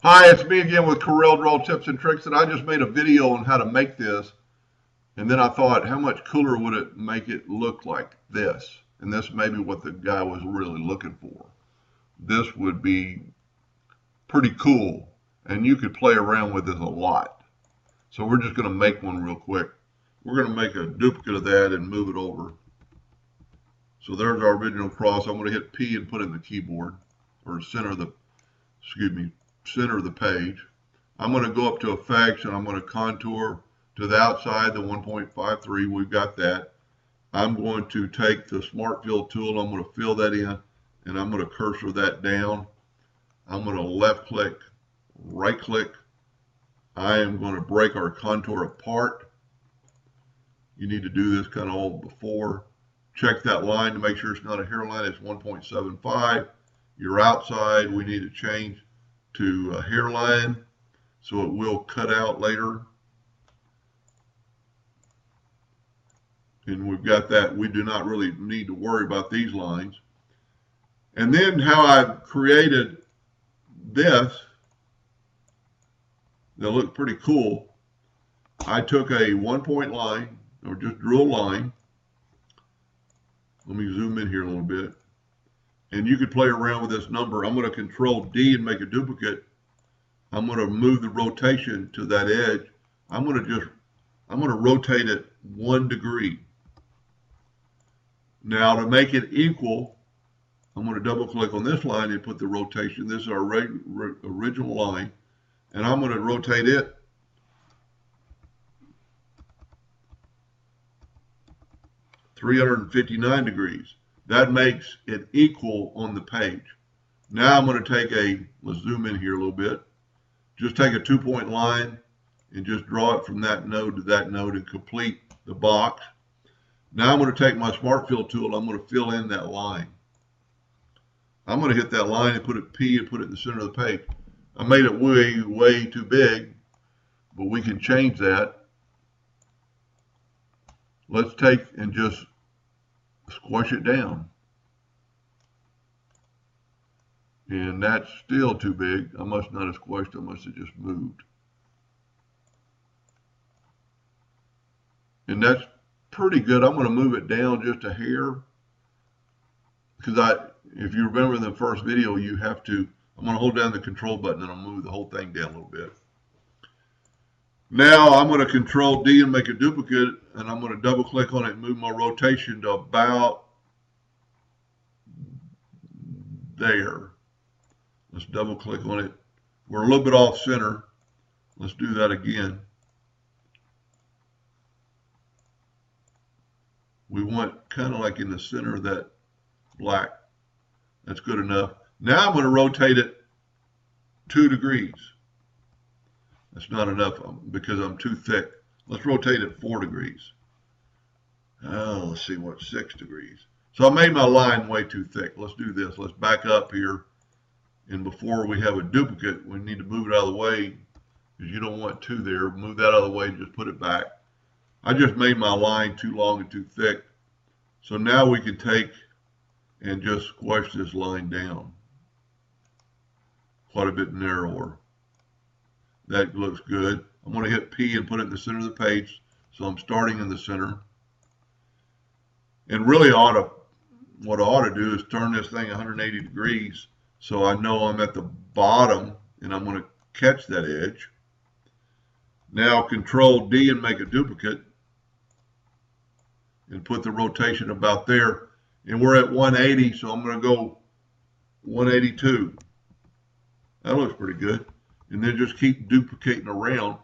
Hi, it's me again with Corel Draw Tips and Tricks, and I just made a video on how to make this, and then I thought, how much cooler would it make it look like this? And this may be what the guy was really looking for. This would be pretty cool, and you could play around with this a lot. So we're just going to make one real quick. We're going to make a duplicate of that and move it over. So there's our original cross. I'm going to hit P and put it in the keyboard, or center of the, center of the page. I'm going to go up to effects and I'm going to contour to the outside, the 1.53. We've got that. I'm going to take the Smart Fill tool. I'm going to fill that in and I'm going to cursor that down. I'm going to left click, right click. I am going to break our contour apart. You need to do this kind of all before. Check that line to make sure it's not a hairline. It's 1.75. Your outside, we need to change to a hairline so it will cut out later. And we've got that. We do not really need to worry about these lines. And then how I've created this, they'll look pretty cool. I took a 1-point line, or just drew a line. Let me zoom in here a little bit. And you could play around with this number. I'm going to Control D and make a duplicate. I'm going to move the rotation to that edge. I'm going to rotate it 1 degree. Now to make it equal, I'm going to double click on this line and put the rotation. This is our original line. And I'm going to rotate it 359 degrees. That makes it equal on the page. Now I'm going to take let's zoom in here a little bit. Just take a 2-point line and just draw it from that node to that node and complete the box. Now I'm going to take my Smart Fill tool. I'm going to fill in that line. I'm going to hit that line and put it P and put it in the center of the page. I made it way too big, but we can change that. Let's take and just squash it down. And that's still too big. I must not have squashed, I must have just moved. And that's pretty good. I'm going to move it down just a hair. Because if you remember in the first video, I'm going to hold down the control button and I'll move the whole thing down a little bit. Now I'm going to Control D and make a duplicate, and I'm going to double click on it and move my rotation to about there. Let's double click on it. We're a little bit off center. Let's do that again. We want kind of like in the center of that black. That's good enough. Now I'm going to rotate it 2 degrees. That's not enough because I'm too thick. Let's rotate it 4 degrees. Let's see what, 6 degrees. So I made my line way too thick. Let's do this. Let's back up here. And before we have a duplicate, we need to move it out of the way because you don't want 2 there. Move that out of the way and just put it back. I just made my line too long and too thick. So now we can take and just squash this line down quite a bit narrower. That looks good. I'm going to hit P and put it in the center of the page. So I'm starting in the center. And really what I ought to do is turn this thing 180 degrees so I know I'm at the bottom and I'm going to catch that edge. Now Control D and make a duplicate and put the rotation about there. And we're at 180, so I'm going to go 182. That looks pretty good. And then just keep duplicating around.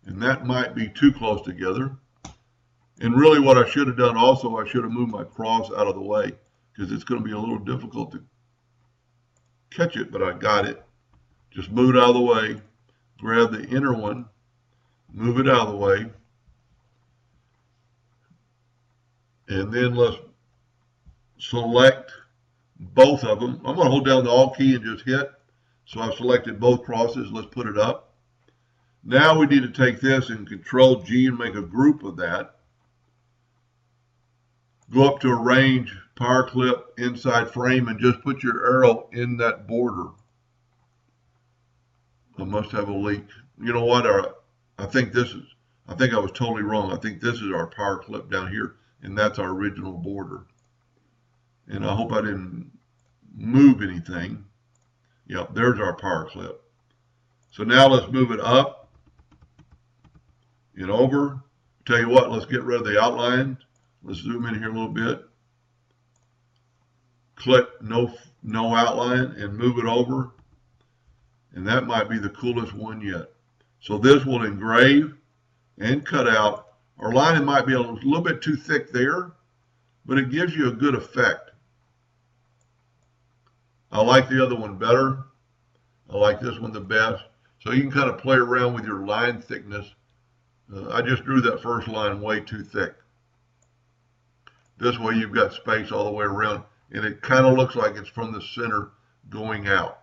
And that might be too close together. And really what I should have done also, I should have moved my cross out of the way because it's going to be a little difficult to catch it, but I got it. Just move it out of the way. Grab the inner one, move it out of the way. And then let's select both of them. I'm going to hold down the Alt key and just hit. So I've selected both crosses. Let's put it up. Now we need to take this and Control G and make a group of that. go up to arrange, power clip, inside frame, and just put your arrow in that border. I must have a leak. You know what? I think I was totally wrong. I think this is our power clip down here, and that's our original border. And I hope I didn't move anything. Yep, there's our power clip. So now let's move it up and over. Tell you what, let's get rid of the outline. Let's zoom in here a little bit. Click no outline and move it over. And that might be the coolest one yet. So this will engrave and cut out. Our lining might be a little bit too thick there, but it gives you a good effect. I like the other one better. I like this one the best. So you can kind of play around with your line thickness. I just drew that first line way too thick. This way you've got space all the way around, and it kind of looks like it's from the center going out.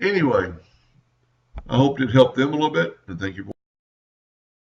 Anyway, I hope it helped them a little bit, and thank you for